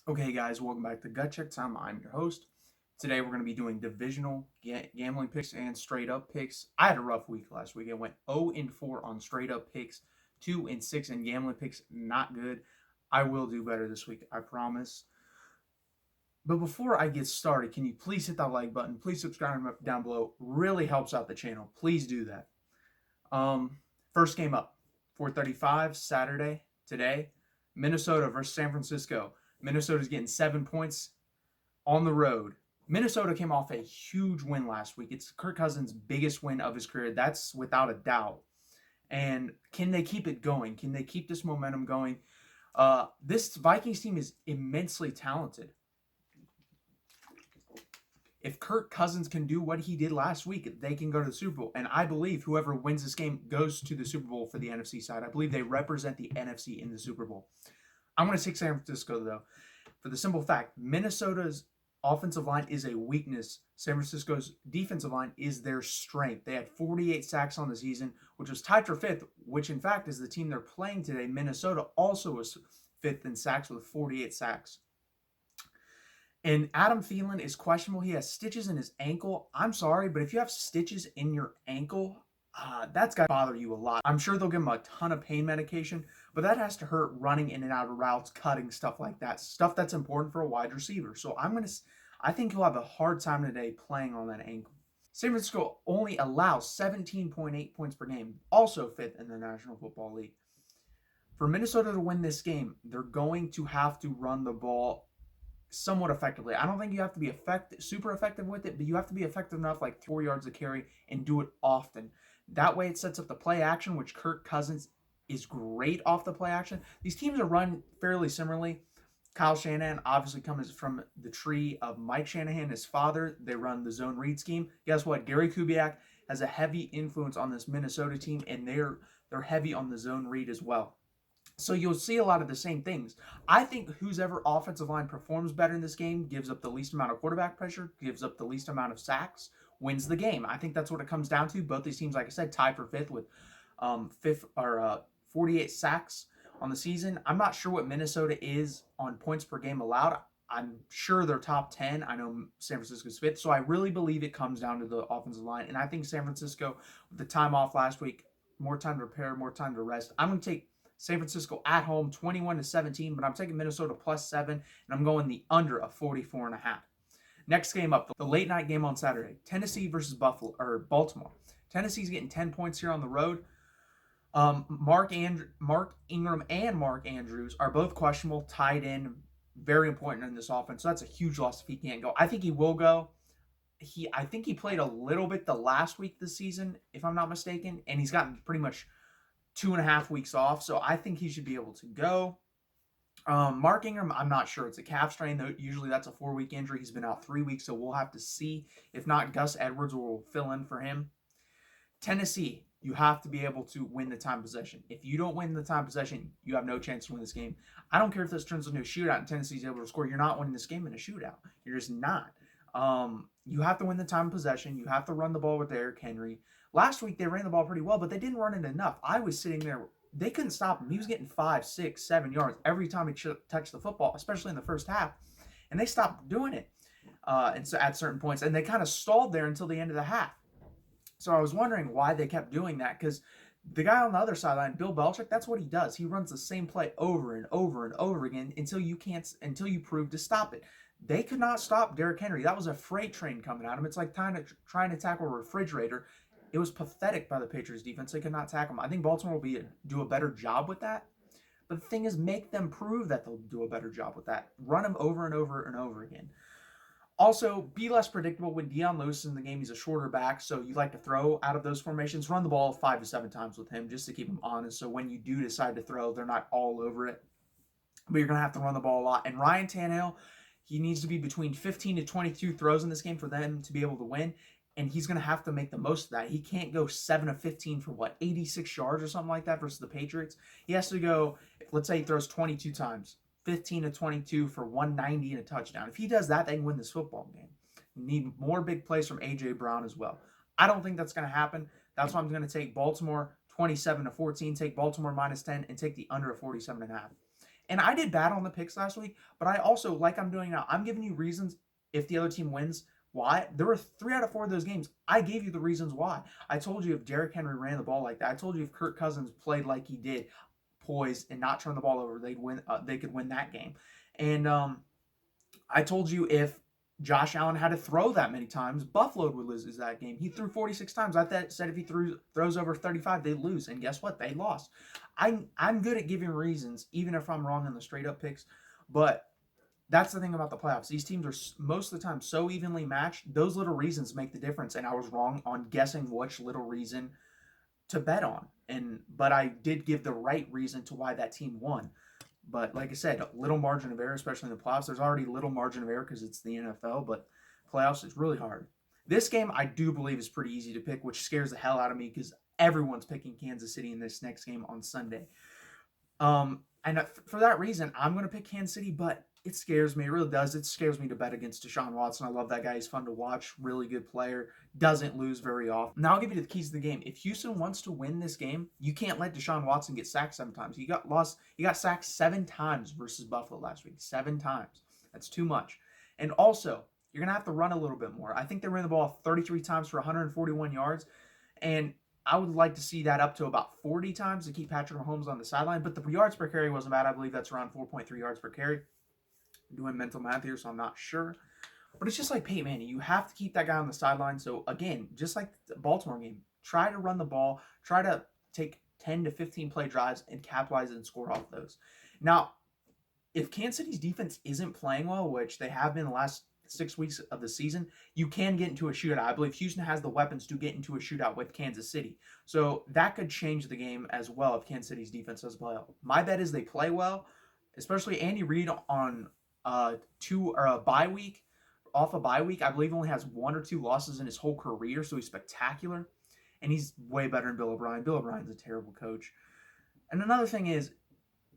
Okay, guys, welcome back to Gut Check Time. I'm your host. Today, we're going to be doing divisional gambling picks and straight up picks. I had a rough week last week. I went 0-4 on straight up picks, 2-6 in gambling picks. Not good. I will do better this week, I promise. But before I get started, can you please hit that like button? Please subscribe down below. Really helps out the channel. Please do that. First game up, 4:35 Saturday today. Minnesota versus San Francisco. Minnesota's getting 7 points on the road. Minnesota came off a huge win last week. It's Kirk Cousins' biggest win of his career. That's without a doubt. And can they keep it going? Can they keep this momentum going? This Vikings team is immensely talented. If Kirk Cousins can do what he did last week, they can go to the Super Bowl. And I believe whoever wins this game goes to the Super Bowl for the NFC side. I believe they represent the NFC in the Super Bowl. I'm going to take San Francisco, though, for the simple fact Minnesota's offensive line is a weakness. San Francisco's defensive line is their strength. They had 48 sacks on the season, which was tied for fifth, which in fact is the team they're playing today. Minnesota also was fifth in sacks with 48 sacks. And Adam Thielen is questionable. He has stitches in his ankle. I'm sorry, but if you have stitches in your ankle, that's got to bother you a lot. I'm sure they'll give him a ton of pain medication, but that has to hurt running in and out of routes, cutting, stuff like that. Stuff that's important for a wide receiver. So I think he'll have a hard time today playing on that ankle. San Francisco only allows 17.8 points per game, also fifth in the National Football League. For Minnesota to win this game, they're going to have to run the ball somewhat effectively. I don't think you have to be super effective with it, but you have to be effective enough, like 4 yards a carry, and do it often. That way it sets up the play action, which Kirk Cousins is great off the play action. These teams are run fairly similarly. Kyle Shanahan obviously comes from the tree of Mike Shanahan, his father. They run the zone read scheme. Guess what? Gary Kubiak has a heavy influence on this Minnesota team, and they're heavy on the zone read as well. So you'll see a lot of the same things. I think whose ever offensive line performs better in this game, gives up the least amount of quarterback pressure, gives up the least amount of sacks, wins the game. I think that's what it comes down to. Both these teams, like I said, tied for fifth with 48 sacks on the season. I'm not sure what Minnesota is on points per game allowed. I'm sure they're top 10. I know San Francisco's fifth. So I really believe it comes down to the offensive line. And I think San Francisco, with the time off last week, more time to prepare, more time to rest. I'm going to take San Francisco at home, 21-17, but I'm taking Minnesota +7, and I'm going the under of 44.5. Next game up, the late night game on Saturday, Tennessee versus Baltimore. Tennessee's getting 10 points here on the road. Mark Ingram and Mark Andrews are both questionable, tied in, very important in this offense. So that's a huge loss if he can't go. I think he will go. I think he played a little bit the last week this season, if I'm not mistaken, and he's gotten pretty much 2.5 weeks off, so I think he should be able to go. Mark Ingram, I'm not sure. It's a calf strain, though. Usually that's a 4-week injury. He's been out 3 weeks, so we'll have to see. If not, Gus Edwards will fill in for him. Tennessee, you have to be able to win the time possession. If you don't win the time possession, you have no chance to win this game. I don't care if this turns into a shootout and Tennessee's able to score. You're not winning this game in a shootout. You're just not. You have to win the time possession. You have to run the ball with Derrick Henry. Last week, they ran the ball pretty well, but they didn't run it enough. I was sitting there. They couldn't stop him. He was getting 5, 6, 7 yards every time he touched the football, especially in the first half. And they stopped doing it and so at certain points. And they kind of stalled there until the end of the half. So I was wondering why they kept doing that, because the guy on the other sideline, Bill Belichick, that's what he does. He runs the same play over and over and over again until you prove to stop it. They could not stop Derrick Henry. That was a freight train coming at him. It's like trying to tackle a refrigerator. It was pathetic by the Patriots defense. They could not tackle him. I think Baltimore will do a better job with that. But the thing is, make them prove that they'll do a better job with that. Run them over and over and over again. Also, be less predictable. When Dion Lewis is in the game, he's a shorter back, so you like to throw out of those formations. Run the ball 5 to 7 times with him just to keep him honest, so when you do decide to throw, they're not all over it. But you're going to have to run the ball a lot. And Ryan Tannehill, he needs to be between 15 to 22 throws in this game for them to be able to win. And he's going to have to make the most of that. He can't go 7 of 15 for 86 yards or something like that versus the Patriots. He has to go, let's say he throws 22 times, 15 to 22 for 190 and a touchdown. If he does that, they can win this football game. You need more big plays from A.J. Brown as well. I don't think that's going to happen. That's why I'm going to take Baltimore 27-14, take Baltimore -10, and take the under of 47.5. And I did bad on the picks last week, but I also, like I'm doing now, I'm giving you reasons if the other team wins. Why? There were 3 out of 4 of those games. I gave you the reasons why. I told you if Derrick Henry ran the ball like that. I told you if Kirk Cousins played like he did, poised and not turn the ball over, they'd win. They could win that game. And I told you if Josh Allen had to throw that many times, Buffalo would lose that game. He threw 46 times. I said if he throws over 35, they'd lose. And guess what? They lost. I'm good at giving reasons, even if I'm wrong in the straight up picks. But that's the thing about the playoffs. These teams are most of the time so evenly matched. Those little reasons make the difference. And I was wrong on guessing which little reason to bet on. But I did give the right reason to why that team won. But like I said, little margin of error, especially in the playoffs. There's already little margin of error because it's the NFL, but playoffs is really hard. This game I do believe is pretty easy to pick, which scares the hell out of me because everyone's picking Kansas City in this next game on Sunday. And for that reason, I'm going to pick Kansas City, but it scares me. It really does. It scares me to bet against Deshaun Watson. I love that guy. He's fun to watch. Really good player. Doesn't lose very often. Now I'll give you the keys to the game. If Houston wants to win this game, you can't let Deshaun Watson get sacked 7 times. He got sacked 7 times versus Buffalo last week. 7 times. That's too much. And also, you're going to have to run a little bit more. I think they ran the ball 33 times for 141 yards. And I would like to see that up to about 40 times to keep Patrick Mahomes on the sideline. But the yards per carry wasn't bad. I believe that's around 4.3 yards per carry. I'm doing mental math here, so I'm not sure. But it's just like Peyton Manning. You have to keep that guy on the sideline. So, again, just like the Baltimore game, try to run the ball. Try to take 10 to 15 play drives and capitalize and score off those. Now, if Kansas City's defense isn't playing well, which they have been the last 6 weeks of the season, you can get into a shootout. I believe Houston has the weapons to get into a shootout with Kansas City. So that could change the game as well if Kansas City's defense does play well. My bet is they play well, especially Andy Reid on a bye week. Off a bye week, I believe only has 1 or 2 losses in his whole career, so he's spectacular. And he's way better than Bill O'Brien. Bill O'Brien's a terrible coach. And another thing is,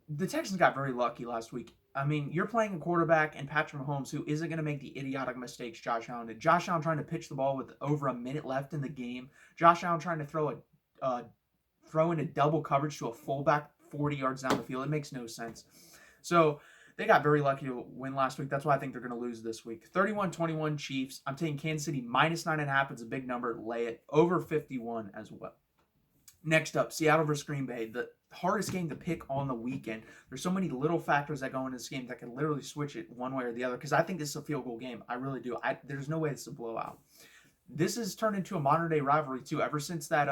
the Texans got very lucky last week. I mean, you're playing a quarterback and Patrick Mahomes who isn't going to make the idiotic mistakes Josh Allen did. Josh Allen trying to pitch the ball with over a minute left in the game. Josh Allen trying to throw into double coverage to a fullback 40 yards down the field. It makes no sense. So they got very lucky to win last week. That's why I think they're going to lose this week. 31-21 Chiefs. I'm taking Kansas City minus 9.5. It's a big number. Lay it over 51 as well. Next up, Seattle versus Green Bay. The hardest game to pick on the weekend. There's so many little factors that go into this game that can literally switch it one way or the other because I think this is a field goal game. I really do. There's no way this is a blowout. This has turned into a modern-day rivalry, too. Ever since that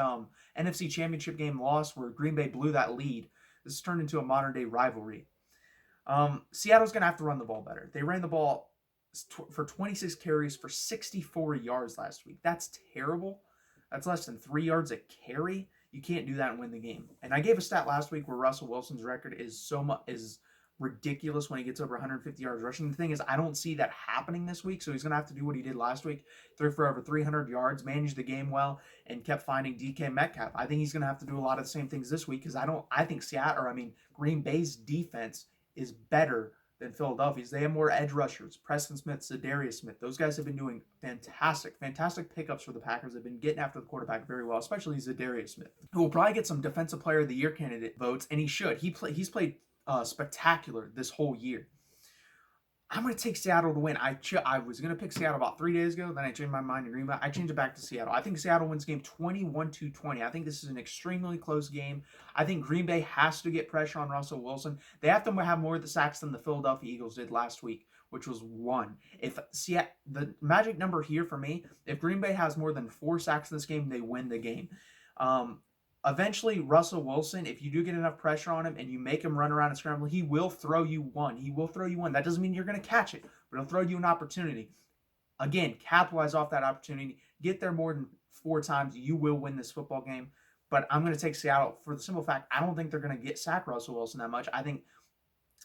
NFC Championship game loss where Green Bay blew that lead, this has turned into a modern-day rivalry. Seattle's going to have to run the ball better. They ran the ball for 26 carries for 64 yards last week. That's terrible. That's less than 3 yards a carry. You can't do that and win the game. And I gave a stat last week where Russell Wilson's record is ridiculous when he gets over 150 yards rushing. The thing is, I don't see that happening this week, so he's going to have to do what he did last week. Threw for over 300 yards, managed the game well, and kept finding DK Metcalf. I think he's going to have to do a lot of the same things this week because I think Green Bay's defense is better than Philadelphia's. They have more edge rushers. Preston Smith, Zadarius Smith. Those guys have been doing fantastic pickups for the Packers. They've been getting after the quarterback very well, especially Zadarius Smith, who will probably get some Defensive Player of the Year candidate votes, and he should. He's played spectacular this whole year. I'm going to take Seattle to win. I was going to pick Seattle about 3 days ago. Then I changed my mind to Green Bay. I changed it back to Seattle. I think Seattle wins game 21-20. I think this is an extremely close game. I think Green Bay has to get pressure on Russell Wilson. They have to have more of the sacks than the Philadelphia Eagles did last week, which was 1. The magic number here for me, if Green Bay has more than 4 sacks in this game, they win the game. Eventually, Russell Wilson, if you do get enough pressure on him and you make him run around and scramble, he will throw you one. That doesn't mean you're going to catch it, but he'll throw you an opportunity. Again, capitalize off that opportunity. Get there more than 4 times. You will win this football game. But I'm going to take Seattle for the simple fact I don't think they're going to sack Russell Wilson that much. I think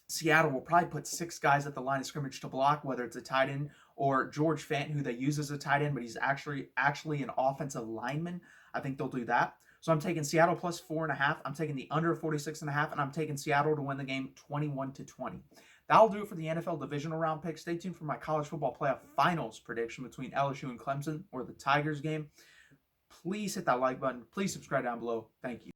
Seattle will probably put 6 guys at the line of scrimmage to block, whether it's a tight end or George Fant, who they use as a tight end, but he's actually an offensive lineman. I think they'll do that. So I'm taking Seattle plus 4.5. I'm taking the under 46.5, and I'm taking Seattle to win the game 21-20. That'll do it for the NFL Divisional Round pick. Stay tuned for my college football playoff finals prediction between LSU and Clemson or the Tigers game. Please hit that like button. Please subscribe down below. Thank you.